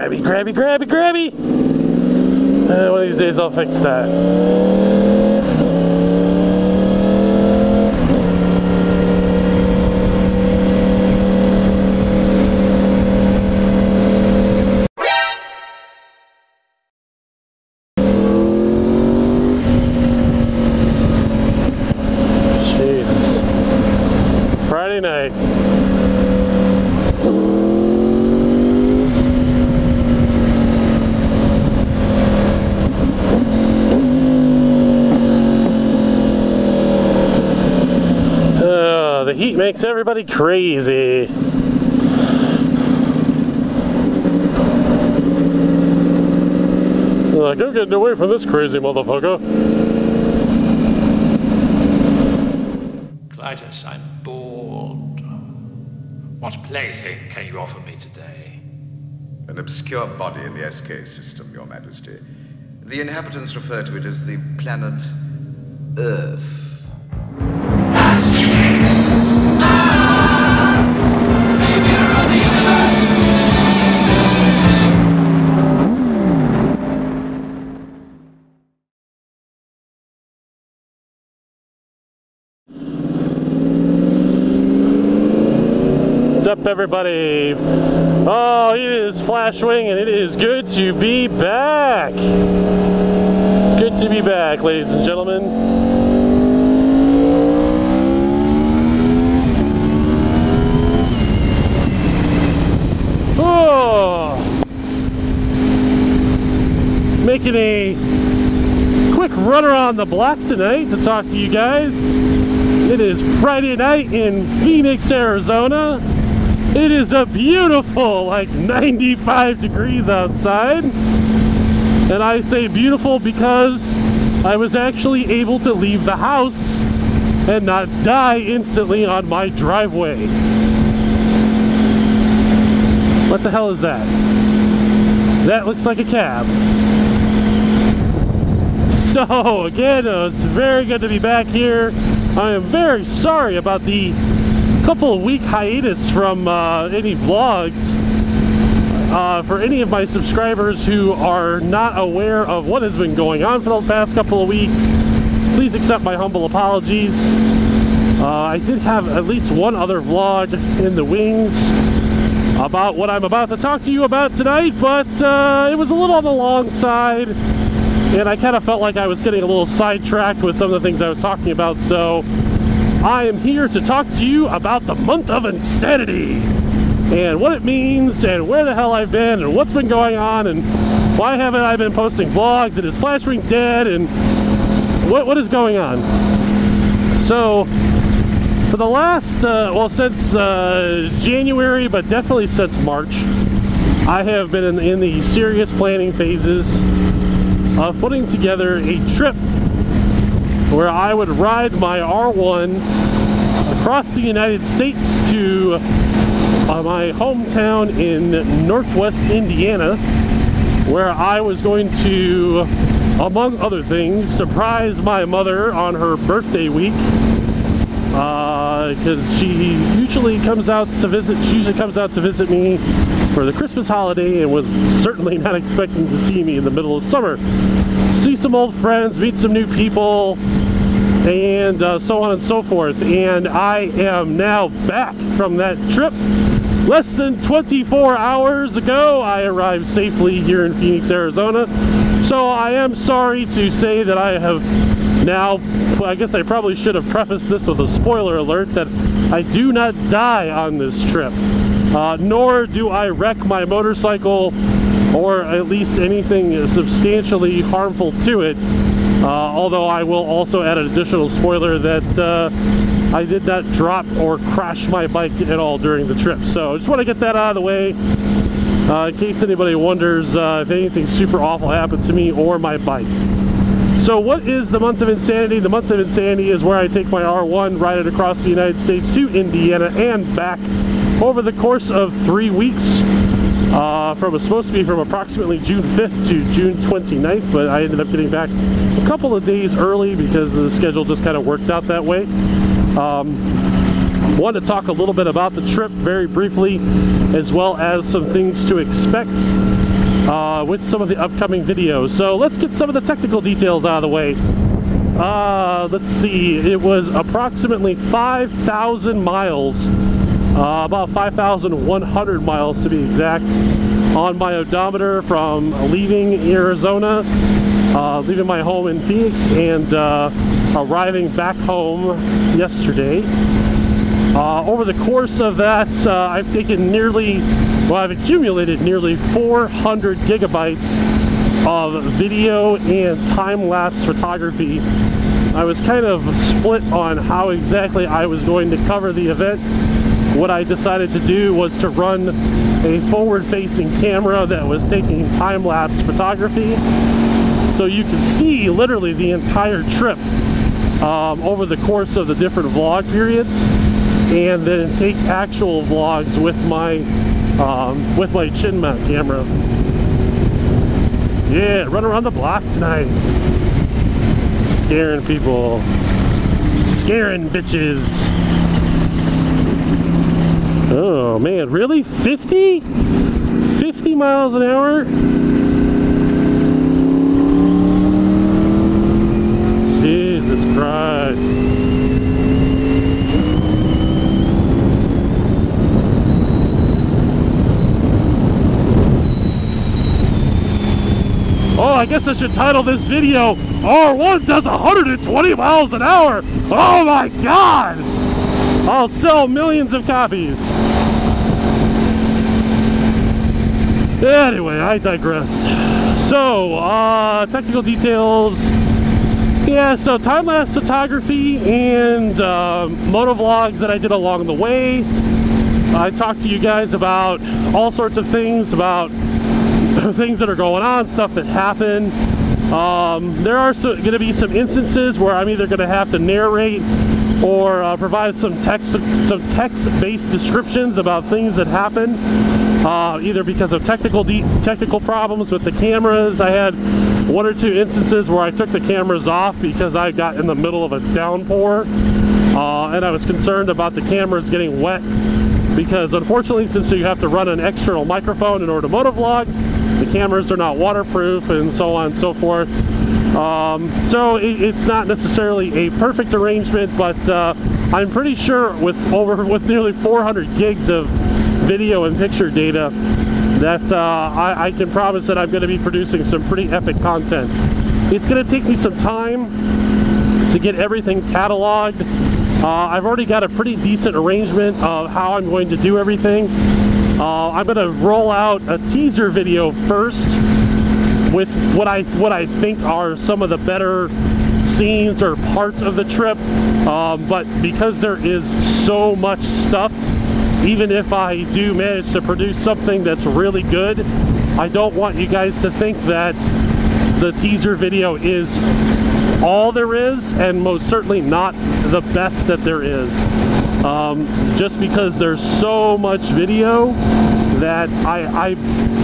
grabby, grabby, grabby, grabby. One of these days I'll fix that. Jesus. Friday night. The heat makes everybody crazy. Like, I'm getting away from this crazy motherfucker. Clytus, I'm bored. What plaything can you offer me today? An obscure body in the SK system, Your Majesty. The inhabitants refer to it as the planet Earth. What's up, everybody? Oh, it is Flashwing, and it is good to be back. Good to be back, ladies and gentlemen. Oh, making a quick run around the block tonight to talk to you guys. It is Friday night in Phoenix, Arizona. It is a beautiful, like 95 degrees outside. And I say beautiful because I was actually able to leave the house and not die instantly on my driveway. What the hell is that? That looks like a cab. So again, it's very good to be back here. I am very sorry about the couple of week hiatus from any vlogs. For any of my subscribers who are not aware of what has been going on for the past couple of weeks, please accept my humble apologies. I did have at least one other vlog in the wings about what I'm about to talk to you about tonight, but it was a little on the long side, and I kind of felt like I was getting a little sidetracked with some of the things I was talking about, so I am here to talk to you about the month of insanity and what it means and where the hell I've been and what's been going on and why haven't I been posting vlogs and is Flashwing dead and what is going on. So for the last, well, since January, but definitely since March, I have been in the serious planning phases of putting together a trip where I would ride my R1 across the United States to my hometown in Northwest Indiana, where I was going to, among other things, surprise my mother on her birthday week, because she usually comes out to visit. She usually comes out to visit me for the Christmas holiday, and was certainly not expecting to see me in the middle of summer. See some old friends, meet some new people, and so on and so forth. And I am now back from that trip. Less than 24 hours ago, I arrived safely here in Phoenix, Arizona. So I am sorry to say that I have now, I guess I probably should have prefaced this with a spoiler alert, that I do not die on this trip. Nor do I wreck my motorcycle, or at least anything substantially harmful to it. Although I will also add an additional spoiler that I did not drop or crash my bike at all during the trip. So I just want to get that out of the way, in case anybody wonders if anything super awful happened to me or my bike. So what is the month of insanity? The month of insanity is where I take my R1, ride it across the United States to Indiana and back over the course of 3 weeks. Supposed to be from approximately June 5th to June 29th, but I ended up getting back a couple of days early because the schedule just kind of worked out that way. wanted to talk a little bit about the trip very briefly, as well as some things to expect with some of the upcoming videos. So let's get some of the technical details out of the way. Let's see, it was approximately 5,000 miles, about 5,100 miles to be exact, on my odometer from leaving Arizona, leaving my home in Phoenix, and arriving back home yesterday. Over the course of that, I've accumulated nearly 400 gigabytes of video and time-lapse photography. I was kind of split on how exactly I was going to cover the event. What I decided to do was to run a forward-facing camera that was taking time-lapse photography, so you can see literally the entire trip over the course of the different vlog periods, and then take actual vlogs with my chin mount camera. Yeah, run around the block tonight, scaring people, scaring bitches. Oh man, really? 50 miles an hour? Jesus Christ. Oh, I guess I should title this video, R1 does 120 miles an hour. Oh my God! I'll sell millions of copies. Anyway, I digress. So, technical details. Yeah, so time-lapse photography and motovlogs that I did along the way. I talked to you guys about all sorts of things, about things that are going on, stuff that happened. There are going to be some instances where I'm either going to have to narrate or provide some text-based descriptions about things that happened, either because of technical problems with the cameras. I had one or two instances where I took the cameras off because I got in the middle of a downpour, and I was concerned about the cameras getting wet, because unfortunately, since you have to run an external microphone in order to motovlog, the cameras are not waterproof, and so on and so forth. So it's not necessarily a perfect arrangement, but I'm pretty sure with nearly 400 gigs of video and picture data that I can promise that I'm going to be producing some pretty epic content. It's going to take me some time to get everything cataloged. I've already got a pretty decent arrangement of how I'm going to do everything. I'm going to roll out a teaser video first with what I think are some of the better scenes or parts of the trip, but because there is so much stuff, even if I do manage to produce something that's really good, I don't want you guys to think that the teaser video is all there is, and most certainly not the best that there is. Just because there's so much video that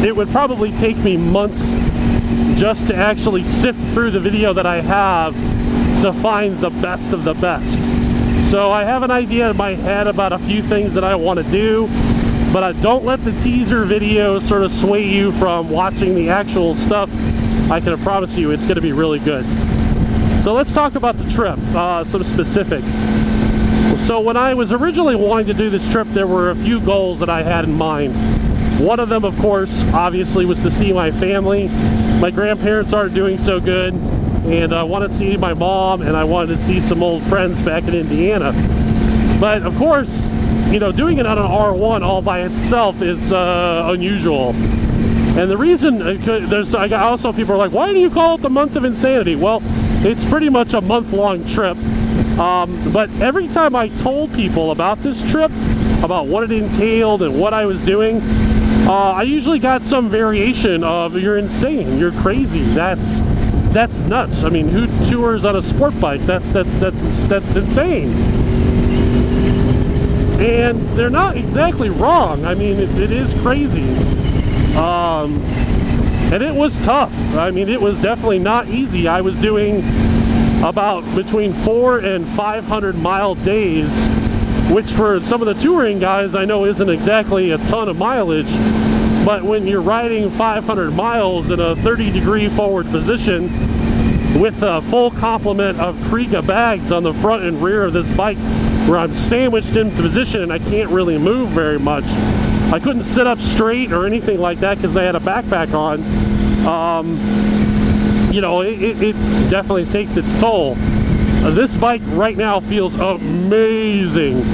it would probably take me months just to actually sift through the video that I have to find the best of the best. So I have an idea in my head about a few things that I want to do, but don't let the teaser video sort of sway you from watching the actual stuff. I can promise you it's going to be really good. So let's talk about the trip, some specifics. So when I was originally wanting to do this trip, there were a few goals that I had in mind. One of them, of course, obviously was to see my family. My grandparents aren't doing so good, and I wanted to see my mom, and I wanted to see some old friends back in Indiana. But of course, you know, doing it on an R1 all by itself is unusual. And the reason, also people are like, why do you call it the month of insanity? Well, it's pretty much a month-long trip. But every time I told people about this trip, about what it entailed and what I was doing, I usually got some variation of, you're insane, you're crazy, that's nuts. I mean, who tours on a sport bike? That's insane. And they're not exactly wrong. I mean, it is crazy. And it was tough. I mean, it was definitely not easy. I was doing about between 400 and 500 mile days which for some of the touring guys I know isn't exactly a ton of mileage, but when you're riding 500 miles in a 30-degree forward position with a full complement of Kriega bags on the front and rear of this bike, where I'm sandwiched into position and I can't really move very much. I couldn't sit up straight or anything like that because I had a backpack on. You know, it definitely takes its toll. This bike right now feels amazing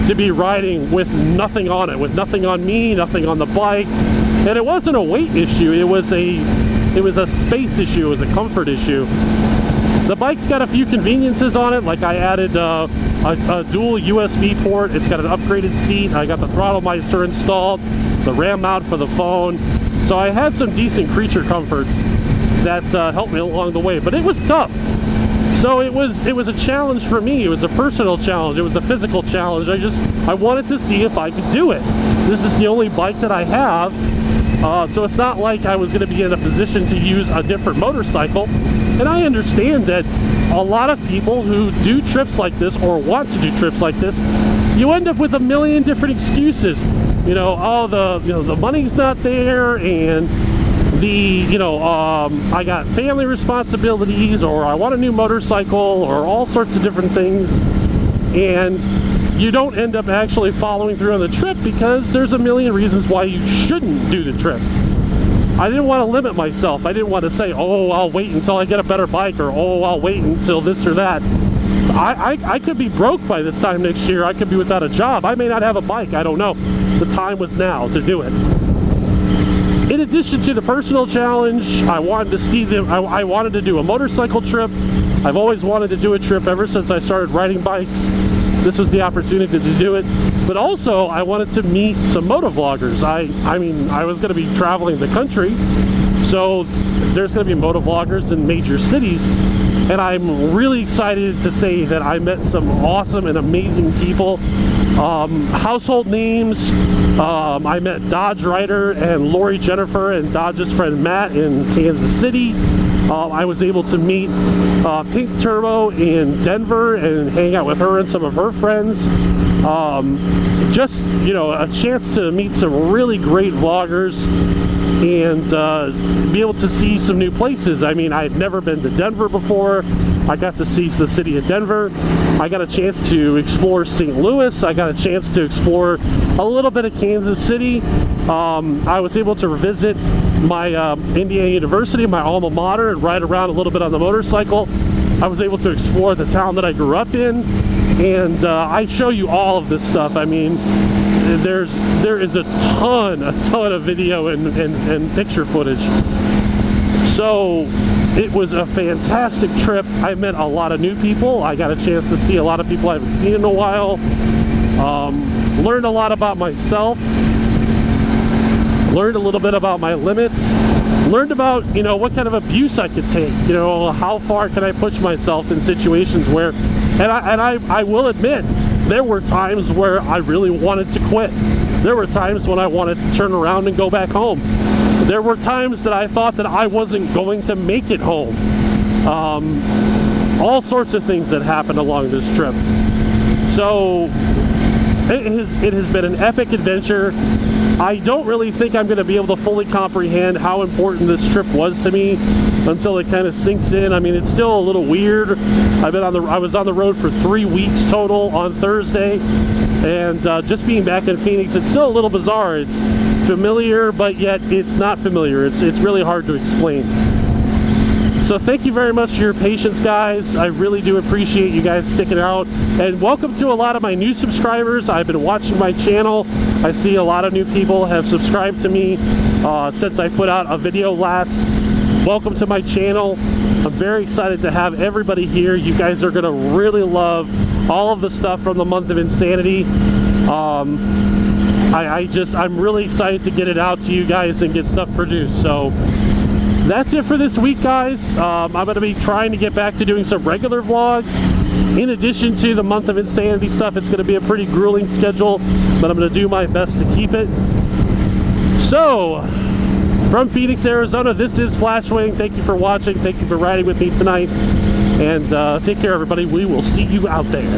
to be riding with nothing on it, with nothing on me, nothing on the bike. And it wasn't a weight issue, it was a space issue, it was a comfort issue. The bike's got a few conveniences on it, like I added a dual USB port, it's got an upgraded seat, I got the throttle meister installed, the RAM mount for the phone. So I had some decent creature comforts that helped me along the way, but it was tough. So it was a challenge for me. It was a personal challenge. It was a physical challenge. I wanted to see if I could do it. This is the only bike that I have, so it's not like I was going to be in a position to use a different motorcycle. And I understand that a lot of people who do trips like this or want to do trips like this, you end up with a million different excuses. You know, oh, the money's not there, and I got family responsibilities, or I want a new motorcycle, or all sorts of different things, and you don't end up actually following through on the trip because there's a million reasons why you shouldn't do the trip. I didn't want to limit myself. I didn't want to say, oh, I'll wait until I get a better bike, or oh, I'll wait until this or that. I could be broke by this time next year. I could be without a job. I may not have a bike. I don't know. The time was now to do it. In addition to the personal challenge, I wanted to see I wanted to do a motorcycle trip. I've always wanted to do a trip ever since I started riding bikes. This was the opportunity to do it. But also, I wanted to meet some motovloggers. I mean, I was going to be traveling the country, so there's going to be motovloggers in major cities. And I'm really excited to say that I met some awesome and amazing people. Household names, I met Dodge Ryder and Lori Jennifer and Dodge's friend Matt in Kansas City. I was able to meet Pink Turbo in Denver and hang out with her and some of her friends. Just, you know, a chance to meet some really great vloggers and be able to see some new places. I mean, I had never been to Denver before. I got to see the city of Denver. I got a chance to explore St. Louis. I got a chance to explore a little bit of Kansas City. I was able to visit my Indiana University, my alma mater, and ride around a little bit on the motorcycle. I was able to explore the town that I grew up in, and I show you all of this stuff. I mean, there is a ton of video and picture footage. So it was a fantastic trip. I met a lot of new people. I got a chance to see a lot of people I haven't seen in a while. Learned a lot about myself. Learned a little bit about my limits. Learned about, you know, what kind of abuse I could take. You know, how far can I push myself in situations where, and I will admit, there were times where I really wanted to quit. There were times when I wanted to turn around and go back home. There were times that I thought that I wasn't going to make it home. All sorts of things that happened along this trip. So it has been an epic adventure. I don't really think I'm going to be able to fully comprehend how important this trip was to me until it kind of sinks in. I mean, it's still a little weird. I was on the road for 3 weeks total on Thursday, and just being back in Phoenix, it's still a little bizarre. It's familiar, but yet it's not familiar. It's really hard to explain. So thank you very much for your patience, guys. I really do appreciate you guys sticking out. And welcome to a lot of my new subscribers. I've been watching my channel. I see a lot of new people have subscribed to me since I put out a video last. Welcome to my channel. I'm very excited to have everybody here. You guys are gonna really love all of the stuff from the month of insanity. I'm really excited to get it out to you guys and get stuff produced. So that's it for this week, guys. I'm going to be trying to get back to doing some regular vlogs. In addition to the month of insanity stuff, it's going to be a pretty grueling schedule, but I'm going to do my best to keep it. So, from Phoenix, Arizona, this is Flashwing. Thank you for watching. Thank you for riding with me tonight. And take care, everybody. We will see you out there.